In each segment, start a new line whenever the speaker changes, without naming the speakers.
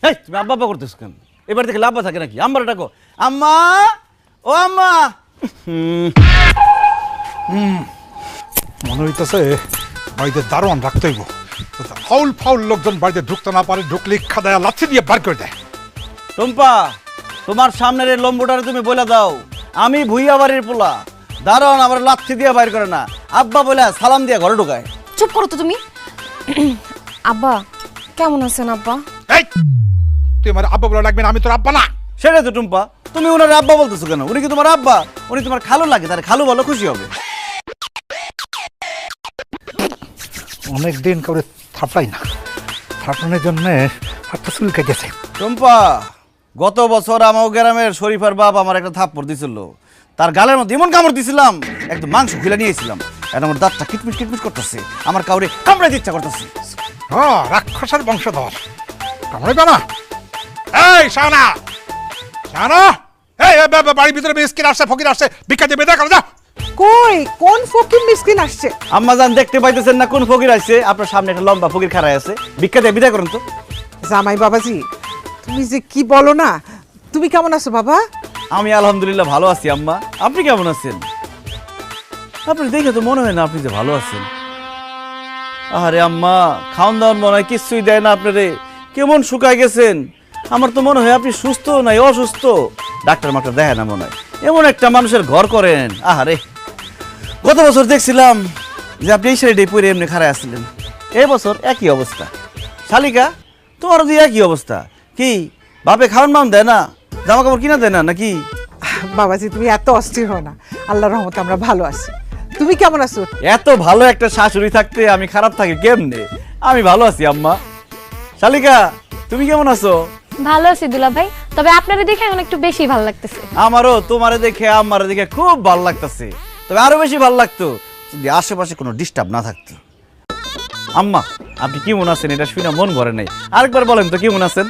এই তুমি আব্বা আব্বা করতেছ কেন? এবার থেকে আব্বা থাকে নাকি? আম্মার ডাকো, আম্মা, ও আম্মা।
মনে হইতেছে বাড়িতে দারোয়ান রাখতে হইব। ফাউল ফাউল লোকজন বাড়িতে ঢুকতে না পারে, ঢুকলে ইচ্ছা দেয় লাথি দিয়ে বার করে দেয়।
টুম্পা, তোমার সামনের এই লম্বুটারে তুমি বলে দাও আমি ভুইয়া বাড়ির পোলা, দারোয়ান আমার লাথি দিয়ে বাইর করে না, আব্বা বলে সালাম দিয়ে ঘরে ঢুকায়।
চুপ করো তো তুমি। আব্বা কেমন আছেন আব্বা?
এই তুই আমার আব্বা বলে ডাকবি না, আমি তোর আব্বা না।
সেটাই তো টুম্পা, তুমি ওনার আব্বা বলতেছো কেন? উনি কি তোমার আব্বা? উনি তোমার খালু লাগে, তার খালু বলো, খুশি হবে।
অনেকদিন করে থাপড়াই না, থাপড়ানোর জন্য হাতটা চুল কেটেছে।
টুম্পা, গত বছর আমার গ্রামের শরীফার বাপ আমার একটা থাপ্পড় দিছিল, তার গালের মধ্যে এমন কামড় দিছিলাম একদম মাংস খুলে নিয়েছিলাম। এখন আমার দাঁতটা কিটমিট কিটমিট করতেছে, আমার কাউরে কামড়াইতে ইচ্ছা করতেছে।
হ্যাঁ, রাক্ষসের বংশধর, কামড়াইবে না। এই শানা শানা, এই বাড়ির ভিতরে মিসকিন আসছে, ফকির আসছে, ভিক্ষা দিয়ে বেদা করে যাও।
কই কোন ফকির মিসকিন আসছে?
আম্মা জান দেখতে পাইতেছেন না কোন ফকির আসছে? আপনার সামনে একটা লম্বা ফকির খাড়ায় আছে, ভিক্ষা দিয়ে বিদায় করুন তো।
জামাই বাবাজি, তুমি যে কি বলো না। তুমি কেমন আছো বাবা?
আমি আলহামদুলিল্লাহ ভালো আছি আম্মা, আপনি কেমন আছেন? আপনি দেখে তো মনে হয় না আপনি যে ভালো আছেন। আরে আম্মা, খাওয়ান দাওয়ান মনে হয় কিছুই দেয় না আপনারে, কেমন শুকায় গেছেন। আমার তো মনে হয় আপনি সুস্থ নাই অসুস্থ, ডাক্তার মাক্তার দেখে না মনে হয়। এমন একটা মানুষের ঘর করেন। আহারে, গত বছর দেখছিলাম যে আপনি এই শাড়িটাই পরে এমনি খাড়ায় আসছিলেন, এই বছর একই অবস্থা। শালিকা, তোমারও দিয়ে একই অবস্থা। কি বাপে খাওয়ান মান দেয় না, জামা কাপড় কিনা দেয় না নাকি?
বাবাজি তুমি এত অস্থির হও না, আল্লাহর রহমতে আমরা ভালো আছি। তুমি কেমন আছো?
এত ভালো একটা শাশুড়ি থাকতে আমি খারাপ থাকি কেমনে? আমি ভালো আছি আম্মা। শালিকা, তুমি কেমন আছো?
ভালো আছি দুলা ভাই, তবে আপনারে দেখে এখন একটু বেশি ভালো লাগতেছে।
আমারও তোমারে দেখে আম্মারে দেখে খুব ভালো লাগতেছে, তবে আরো বেশি ভালো লাগতো যদি আশেপাশে কোনো ডিস্টার্ব না থাকতো। আম্মা, আপনি কেমন আছেন এটা শুনে মন ভরে নাই, আরেকবার বলেন তো কেমন আছেন?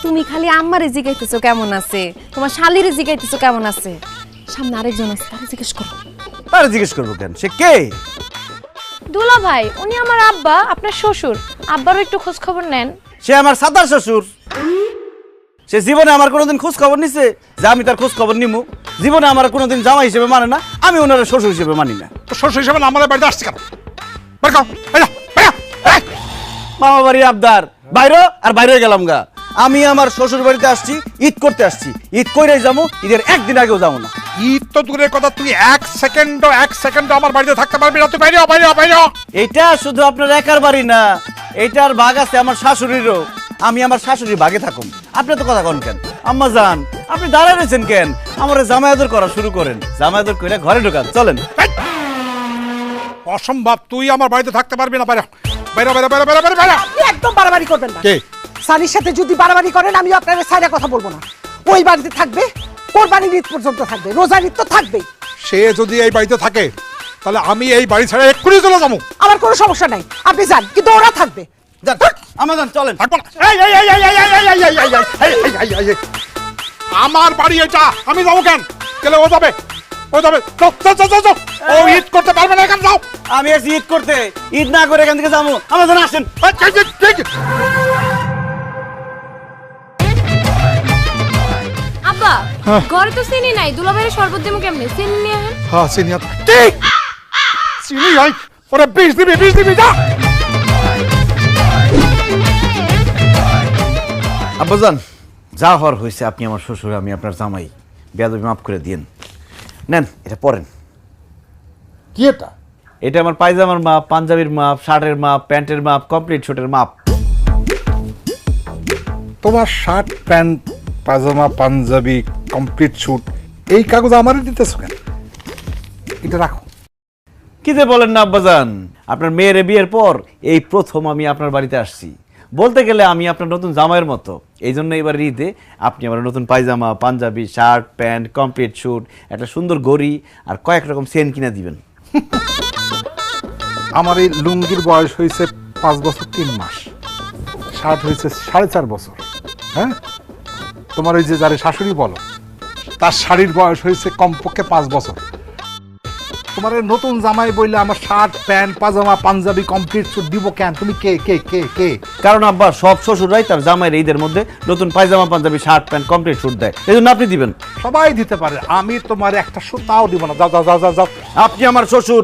তুমি খালি আম্মারে জিগাইতেছো কেমন আছে, তোমার শালিরে জিগাইতেছো কেমন আছে, সামনে আরেকজন আছে তারে জিজ্ঞেস করো।
তারে জিজ্ঞেস করবো কেন? সে কে?
দুলা ভাই, উনি আমার আব্বা, আপনার শ্বশুর। আব্বারও একটু খোঁজ খবর নেন।
সে আমার সাতার শ্বশুর। সে জীবনে আমার কোনোদিন খোঁজ খবর নিছে যে আমি তার খোঁজ খবর নিমু? জীবনে আমার কোনোদিন জামাই হিসেবে মানে না, আমি ওনার শ্বশুর হিসেবে মানি না।
তো শ্বশুর হিসেবে আমাদের বাড়িতে আসছে কেন? বের কর, এই যা, এই যা, এই।
মামা বাড়ি আবদার, বাইরে আর বাইরে গেলাম গা। আমি আমার শ্বশুর বাড়িতে আসছি, ঈদ করতে আসছি, ঈদ কইরাই যাবো, ঈদের একদিন আগেও যাবো না।
ঈদ তো দূরের কথা, তুই এক সেকেন্ড আমার বাড়িতে থাকতে পারবি না। তুই বাইরে বাইরে।
এটা শুধু আপনার একার বাড়ি না, এটার ভাগ আছে আমার শাশুড়িরও। আমি আমার শাশুড়ির ভাগে থাকুম, আপনি তো কথা কন কেন? আম্মা জান, আপনি দাঁড়ায় রয়েছেন কেন? আমার জামায়াদর করা শুরু করেন, জামায়াদর করে ঘরে ঢোকান, চলেন।
অসম্ভব, তুই আমার বাড়িতে থাকতে পারবি না। বাইরে বাইরে বাইরে বাইরে বাইরে বাইরে বাইরে।
আপনি একদম বাড়াবাড়ি করবেন না।
কে?
সানির সাথে যদি বাড়াবাড়ি করেন আমি আপনার সাইডে কথা বলবো না। ওই বাড়িতে থাকবে, কোরবানির ঈদ পর্যন্ত থাকবে, রোজার ঈদ তো থাকবেই।
সে যদি এই বাড়িতে থাকে তাহলে আমি এই বাড়ি ছেড়ে এক্ষুনি চলে যাবো।
আমার কোনো সমস্যা নাই, আপনি যান, কিন্তু ওরা থাকবে।
যান, আম্মা জান চলেন।
থাকবো না। এই, আমার বাড়ি এটা, আমি যাবো কেন? গেলে ও যাবে। যাও। ও ঈদ করতে পারবে না, এখানে যাও।
আমি এসে ঈদ করতে, ঈদ না করে এখান থেকে যাবো। আমার জান আসেন।
আব্বা, ঘরে তো চিনি নাই, দুলা ভাইয়ের শরবত দেবো কেমনে? চিনি নিয়ে আহেন।
হ্যাঁ, সিনিয়র ঠিক চিনি হয় ওরা 20 দিবি যা।
আব্বাজান, যা হওয়ার হয়েছে, আপনি আমার শ্বশুর, আমি আপনার জামাই, বেয়াদবি মাফ করে দিয়েন। নেন, এটা পরেন।
কি এটা?
এটা আমার পায়জামার মাপ, পাঞ্জাবির মাপ, শার্টের মাপ, প্যান্টের মাপ, কমপ্লিট শুটের মাপ।
তোমার শার্ট, প্যান্ট, পাজামা, পাঞ্জাবি, কমপ্লিট শুট, এই কাগজ আমারই দিতেছো কেন? এটা রাখো।
কি যে বলেন না আব্বাজান, আপনার মেয়ের বিয়ের পর এই প্রথম আমি আপনার বাড়িতে আসছি। বলতে গেলে আমি আপনার নতুন জামাইয়ের মতো, এই জন্য এবার ঈদে আপনি আমার নতুন pyjama, panjabi, shirt, pant, complete suit, একটা সুন্দর ঘড়ি আর কয়েক রকম চেন কিনা দিবেন।
আমার এই লুঙ্গির বয়স হয়েছে 5 বছর 3 মাস, শার্ট হয়েছে 4.5 বছর। হ্যাঁ, তোমার ওই যে যারে শাশুড়ি বলো, তার শাড়ির বয়স হয়েছে কমপক্ষে 5 বছর। তোমার তোমার নতুন জামাই বইলে আমার শার্ট প্যান্ট পাজামা পাঞ্জাবি কমপ্লিট স্যুট দিব কেন? তুমি কে কে কে কে?
কারণ আব্বা সব শ্বশুররাই তার জামাইয়ের ঈদের মধ্যে নতুন pyjama panjabi shirt pant complete suit দেয়, এই জন্য আপনি দিবেন।
সবাই দিতে পারে, আমি তোমার একটা সুতাও দিব না। যাও যাও যাও যাও যাও।
আপনি আমার শ্বশুর,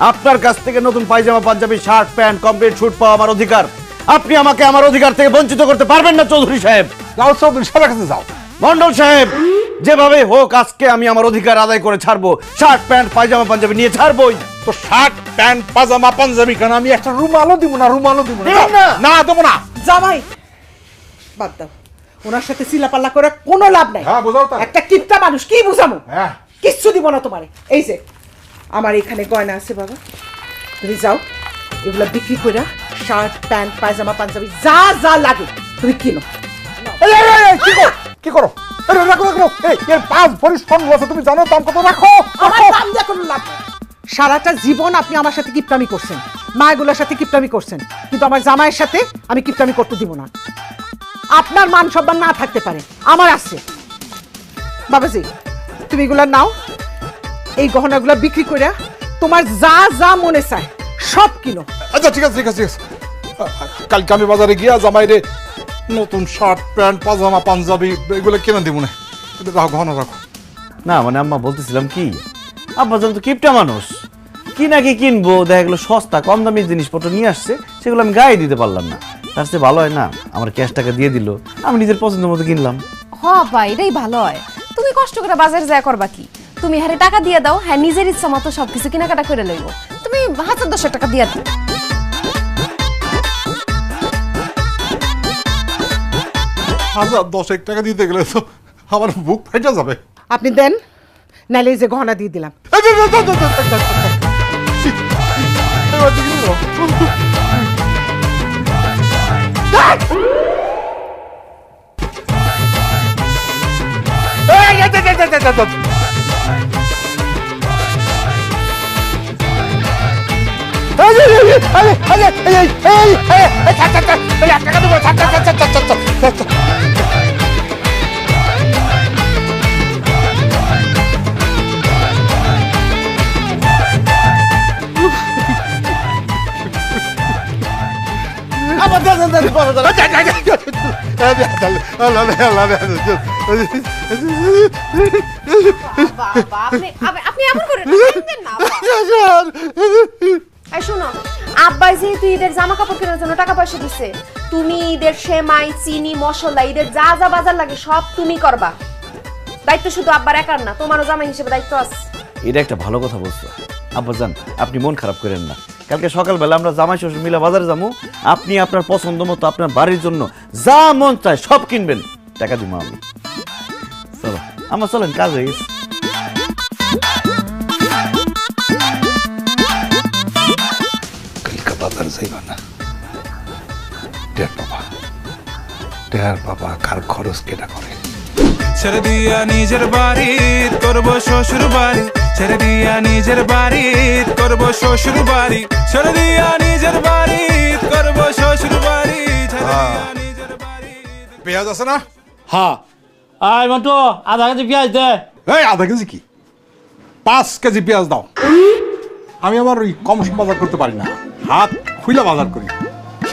আপনার কাছ থেকে নতুন pyjama panjabi shirt pant complete suit পাওয়া আমার অধিকার। আপনি আমাকে আমার অধিকার থেকে বঞ্চিত করতে পারবেন না চৌধুরী সাহেব।
যাও চৌধুরী সাহেবের কাছে যাও।
মন্ডল সাহেব, যেভাবে হোক আজকে আমি আমার অধিকার আদায় করে ছাড়বো, শার্ট প্যান্ট পায়জামা পাঞ্জাবি নিয়ে ছাড়বই।
তো শার্ট প্যান্ট পাজামা পাঞ্জাবি কেন? আমি একটা রুমালও দিব না, রুমালও দিব না।
দিবেন না?
না দেবো না।
জামাই বাদ দাও, ওনার সাথে চিলাপাল্লা করে কোনো লাভ নাই।
হ্যাঁ বোঝাও তাহলে।
একটা কিপটা মানুষ, কি বুঝামো?
হ্যাঁ।
কিচ্ছু দিব না তোমারে। এই যে আমার এখানে গয়না আছে বাবা, তুমি যাও এগুলা বিক্রি করে শার্ট প্যান্ট পায়জামা পাঞ্জাবি যা যা লাগে তুমি কিনো।
এই, এই, এই, এই, কি করো? কি করো? আরে রাখো রাখো। এই এর 5 ভরি স্বর্ণ আছে, তুমি জানো দাম কত? রাখো
আমার
রাখো।
দাম দিয়ে কোনো লাভ নাই। সারাটা জীবন আপনি আমার সাথে কিপটামি করছেন, মায়েগুলোর সাথে কিপটামি করছেন, কিন্তু আমার জামাইয়ের সাথে আমি কিপটামি করতে দিব না। আপনার মান সম্মান না থাকতে পারে, আমার আছে। বাবাজি তুমি এগুলা নাও, এই গহনাগুলো বিক্রি করে তোমার যা যা মনে চায় সব কিনো।
আচ্ছা ঠিক আছে ঠিক আছে ঠিক আছে। কালকে আমি বাজারে গিয়া জামাইরে নতুন শার্ট প্যান্ট পাজামা পাঞ্জাবি এগুলো কিনে দিব না। রাখো গহনা রাখো।
না মানে আম্মা বলতেছিলাম কি, আব্বা যেন তো কিপটা মানুষ, কি নাকি কিনবো, দেখা গেলো সস্তা কম দামি জিনিসপত্র নিয়ে আসছে, সেগুলো আমি গায়ে দিতে পারলাম না। তার চেয়ে ভালো হয় না আমার ক্যাশ টাকা দিয়ে দিল, আমি নিজের পছন্দের মতো কিনলাম।
হ ভাই, এটাই ভালো হয়। তুমি কষ্ট করে বাজারে যায় করবা কি? তুমি হারে টাকা দিয়ে দাও, হ্যাঁ নিজের ইচ্ছা মতো সবকিছু কেনাকাটা করে লইব। তুমি 1000-1000 টাকা দিয়ে দাও।
1000-10 টাকা দিতে গেলে তো আমার বুক ফেটে যাবে।
আপনি দেন, নাইলে এই যে গহনা দিয়ে দিলাম।
এবার দিকে নিয়ে যাও। এই, এই, এই, এই, এই, এই, এই। এই, এই, এই, এই, এই, এই, এই, এই, এই, ছাড়, ছাড়, ছাড়। এই, 1 টাকা দেবো, ছাড়, ছাড়, ছাড়, ছাড়, ছাড়, ছাড়, ছাড়।
আবার দেন দেন 5000
বাবা, আপনি এমন করে দেন না। এই শুনো, আব্বাই যেহেতু ঈদের জামা কাপড় কেনার জন্য টাকা পয়সা দিছে, তুমি ঈদের সেমাই চিনি মশলা ঈদের যা যা বাজার লাগে সব তুমি করবা। দায়িত্ব শুধু আব্বার একার না, তোমারও জামাই হিসেবে দায়িত্ব আছে।
এটা একটা ভালো কথা বলছো আব্বাজান, আপনি মন খারাপ করেন না। কালকে সকালবেলা আমরা জামাই শ্বশুর মিলে বাজারে যাবো, আপনি আপনার পছন্দ মতো আপনার বাড়ির জন্য যা মন চায় সব কিনবেন, টাকা দিব আমি। চলো আমার চলেন, কাজ হয়ে গেছে।
কালকে বাজার যাইবা না, টের বাবা কার খরচ কেটা করে।
ছেড়ে দিয়া নিজের বাড়ি করবো শ্বশুর বাড়ি, ছেড়ে দিয়া নিজের বাড়ি করবো শ্বশুর বাড়ি, ছেড়ে দিয়া নিজের বাড়ি করবো শ্বশুর বাড়ি, ছেড়ে দিয়া নিজের বাড়ি।
পেঁয়াজ আছে না?
হ্যাঁ, আয় মাত্র আধা কেজি পেঁয়াজ দে।
এই আধা কেজি কি, 5 কেজি পেঁয়াজ দাও। আমি আবার ওই কম সম বাজার করতে পারি না, হাত খুইলা বাজার করি,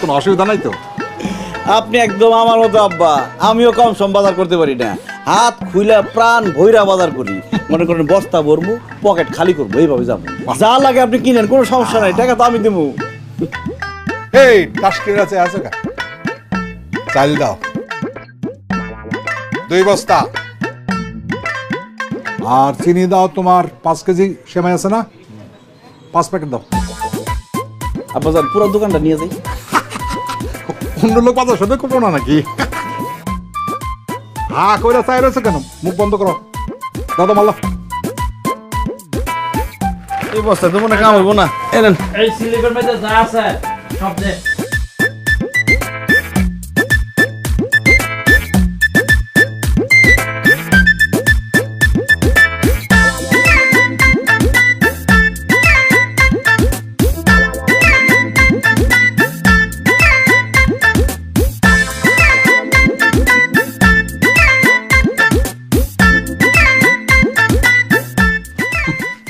কোনো অসুবিধা নাই তো?
আপনি একদম আমার মতো আব্বা, আমিও কম সম বাজার করতে পারি না, হাত খুইলা প্রাণ ভৈরা বাজার করি। মনে করেন বস্তা ভরবো, পকেট খালি করবো, এইভাবে যাবো। যা লাগে আপনি কিনেন, কোনো সমস্যা নাই, টাকা তো আমি দেবো।
এই টাস্কির আছে আছে কা চাল দাও 2 বস্তা, আর চিনি দাও তোমার 5 কেজি, সেমাই আছে না 5 প্যাকেট দাও।
আব্বাজান পুরো দোকানটা নিয়ে যাই।
অন্য লোক বাজার সাথে করবো না নাকি? হ্যাঁ কইরা চাই রয়েছে কেন, মুখ বন্ধ করো, দাদা মাল্লা।
এই বস্তা দেবো না, কাম হইব না, এনেন।
এই সিলিকন মেয়েদের যা আছে সব দে।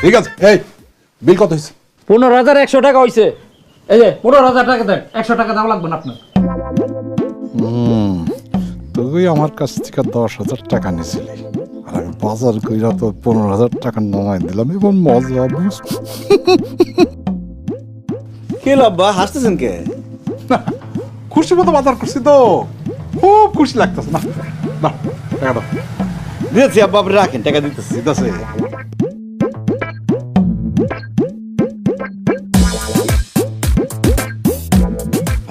ঠিক আছে, এই বিল কত হয়েছে?
15,100 টাকা হইছে। এই যে 15,000 টাকা দেন, 100 টাকা দাও লাগবে না আপনার।
তুই আমার কাছ থেকে 10,000 টাকা নিয়েছিলি, আর আমি বাজার কইরা তো 15,000 টাকা নামাই দিলাম। এবার মজা বুঝ।
কে আব্বা হাসতেছেন কে?
খুশি মতো বাজার করছি তো, খুব খুশি লাগতেছে। না না, টাকা দাও।
দিয়েছি আব্বা, আপনি রাখেন, টাকা দিতেছি।
ঠিক আছে।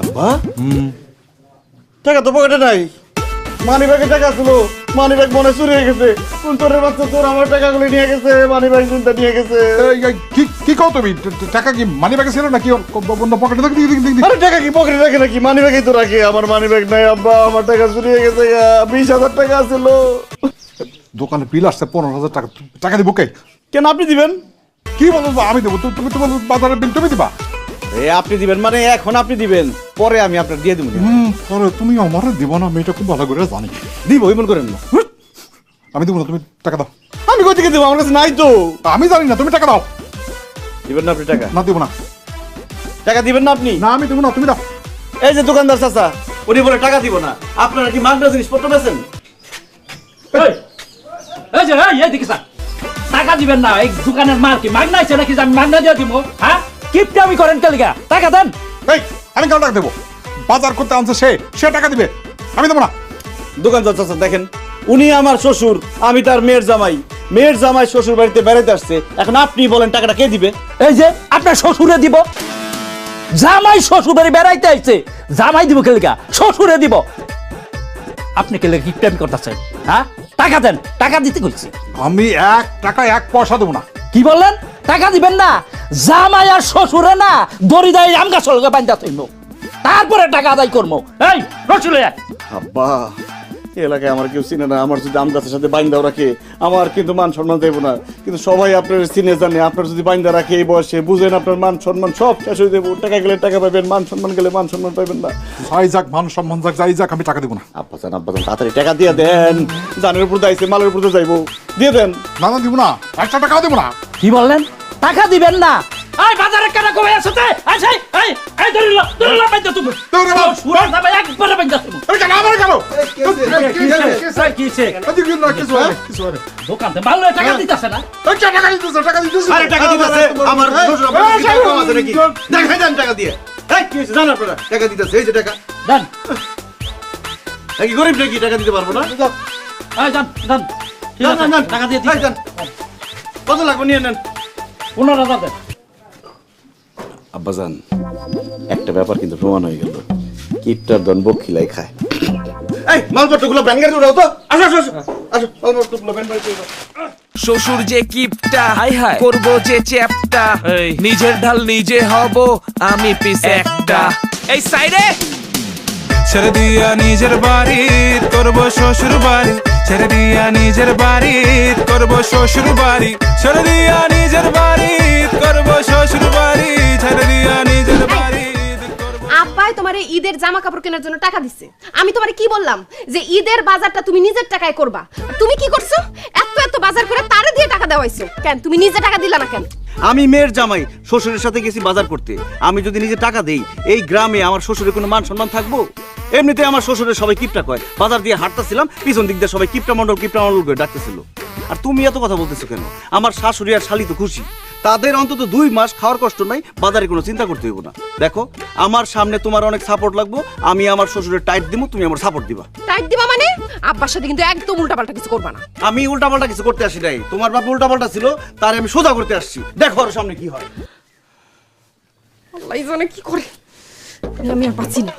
আব্বা টাকা তো পকেটে নাই, মানি ব্যাগে টাকা ছিল, মানি ব্যাগ মনে চুরি হয়ে গেছে। কোন তোরের বাচ্চা তোর আমার টাকাগুলো নিয়ে গেছে, মানি ব্যাগ কোনটা নিয়ে গেছে।
কি কও তুমি? টাকা কি মানি ব্যাগে ছিল নাকি অন্য পকেটে?
আরে টাকা কি পকেটে রাখে নাকি? মানি ব্যাগই তো রাখে। আমার মানি ব্যাগ নাই আব্বা, আমার টাকা চুরি হয়ে গেছে। 20,000 টাকা ছিল।
দোকানে বিল আসছে 15,000 টাকা। টাকা দিব কে?
কেন আপনি দিবেন?
কি বলো? আমি দেবো? তুমি তো বলো বাজারের বিল তুমি দিবা।
আপনি দিবেন মানে এখন আপনি দিবেন, পরে আমি আপনার দিয়ে দেবো।
পরে তুমি আমার দিব না, আমি এটা খুব ভালো করে জানি।
দিব এমন করেন না।
আমি দিব না, তুমি টাকা দাও।
আমি কই থেকে দেবো? আমার কাছে নাই তো।
আমি জানি না, তুমি টাকা দাও।
দিবেন না আপনি টাকা?
না দিব না।
টাকা দিবেন না আপনি?
না আমি দিব না, তুমি দাও।
এই যে দোকানদার চাচা, উনি বলে টাকা দিব না। আপনারা কি মাগনা জিনিসপত্র বেচেন?
এই যে এই দিকে স্যার, টাকা দিবেন না। এই দোকানের মাল কি মাগনা আছে নাকি যে আমি মাগনা দিয়ে দিব? হ্যাঁ, কিপটামি করেন কে লিগা? টাকা দেন।
এই আমি কেন টাকা দেবো? বাজার করতে আনছে সে টাকা দিবে, আমি দেবো না।
দোকানদার চাচা দেখেন, উনি আমার শ্বশুর, আমি তার মেয়ের জামাই। মেয়ের জামাই শ্বশুর বাড়িতে বেড়াইতে আসছে, এখন আপনি বলেন টাকাটা কে দিবে?
এই যে আপনার শ্বশুরে দিব। জামাই শ্বশুর বাড়ি বেড়াইতে আইছে, জামাই দিব কে লিগা? শ্বশুরে দিব। আপনি কে লিগা কিপটামি করতেছেন? হ্যাঁ, টাকা দেন। টাকা দিতে কইছি।
আমি 1 টাকা 1 পয়সা দেবো না।
কি বললেন? টাকা দিবেন না? জামাই আর শ্বশুরে না দড়ি দেয় আম গাছ লগে বান্ধা থইব, তারপরে টাকা আদায় করবো। এই রসুলে
আব্বা, এলাকায় আমার কেউ চিনে না। আমার যদি আম গাছের সাথে বাইন্দাও রাখে, আমার কিন্তু মান সম্মান দেবো না। কিন্তু সবাই আপনার চিনে জানে। আপনার যদি বাইন্দা রাখে এই বয়সে, বুঝেন আপনার মান সম্মান সব শেষ হয়ে দেবো। টাকা গেলে টাকা পাবেন, মান সম্মান গেলে মান সম্মান পাবেন না।
যাই যাক, মান সম্মান যাক, যাই যাক, আমি টাকা দেবো না।
আব্বা জান তাড়াতাড়ি টাকা দিয়ে দেন। জানের উপর দাইছে, মালের উপর যাইবো, দিয়ে দেন।
না না দিব না, 100 টাকাও দেবো না।
কি বললেন? টাকা দিবেন না? এই বাজারে কেন কমে আসতে? এই এই এই দড়িলা বাইন্দা তুমি।
দড়িলা
সুরা দাবে একবারে বাইন্দা তুমি।
এই কেন আমার কেন?
কিছে
কিছু আরে
দোকানতে মাল লয়ে টাকা দিতেছে না?
এই টাকা দিতেছে, টাকা দিতেছে।
আরে টাকা দিতেছে আমার শ্বশুর, আপনার কি টাকা কম আছে নাকি? দেখাই দেন টাকা দিয়ে। এই কি হইছে জানেন আপনারা? টাকা দিতেছে, এই যে টাকা।
দেন।
এই কি গরিব নাকি টাকা দিতে পারবো না?
এই দেন দেন। ঠিক আছে, টাকা দিয়ে দিন।
দেন। কত লাগবে নিয়ে নেন।
15,000 দেন।
আব্বাজান একটা ব্যাপার কিন্তু প্রমাণ হয়ে গেল, কিপটার দন বকিলাই খায়। এই মালপত্রগুলো ব্যান গাড়ি উঠাও তো। আসো আসো আসো আসো, মালপত্রগুলো ব্যান গাড়ি উঠাও।
শ্বশুর যে কিপটা, হাই হাই করবো যে চ্যাপটা, নিজের ঢাল নিজে হব আমি পিস একটা। এই সাইডে ছেড়ে দিয়া নিজের বাড়ি করবো শ্বশুর বাড়ি, ছেড়ে দিয়া নিজের বাড়ি করবো শ্বশুর বাড়ি, ছেড়ে দিয়া নিজের বাড়ি করবো শ্বশুর বাড়ি, ছেড়ে দিয়া নিজের বাড়ি।
আব্বাই তোমার এই ঈদের জামা কাপড় কেনার জন্য টাকা দিছে। আমি তোমারে কি বললাম যে ঈদের বাজারটা তুমি নিজের টাকায় করবা। তুমি কি করছো? এত এত বাজার করে তারে দিয়ে টাকা দেওয়াইছো। কেন তুমি নিজে টাকা দিলা না কেন?
আমি মেয়ের জামাই, শ্বশুরের সাথে গেছি বাজার করতে। আমি যদি নিজে টাকা দেই, এই গ্রামে আমার শ্বশুরের কোনো মান সম্মান থাকবো? এমনিতে আমার শ্বশুরের সবাই কিপটা কয়। বাজার দিয়ে হাঁটতেছিলাম, পিছন দিক দিয়ে সবাই কিপটা মন্ডল করে ডাকতেছিল। আর তুমি এত কথা বলতেছো কেন? আমার শাশুড়ি আর শালি তো খুশি, তাদের অন্তত 2 মাস খাওয়ার কষ্ট নাই, বাজারে কোনো চিন্তা করতে হইব না। দেখো আমার সামনে তোমার অনেক সাপোর্ট লাগবো, আমি আমার শ্বশুরের টাইট দিব, তুমি আমার সাপোর্ট দিবা।
টাইট দিবা মানে? আব্বার সাথে কিন্তু একদম উল্টাপাল্টা কিছু করবা না।
আমি উল্টাপাল্টা কিছু করতে আসি নাই, তোমার বাপ উল্টাপাল্টা ছিল, তার আমি সোজা করতে আসছি। দেখো আর সামনে কি হয়।
আল্লাহ জানে কি করে, আমি আর পাচ্ছি না।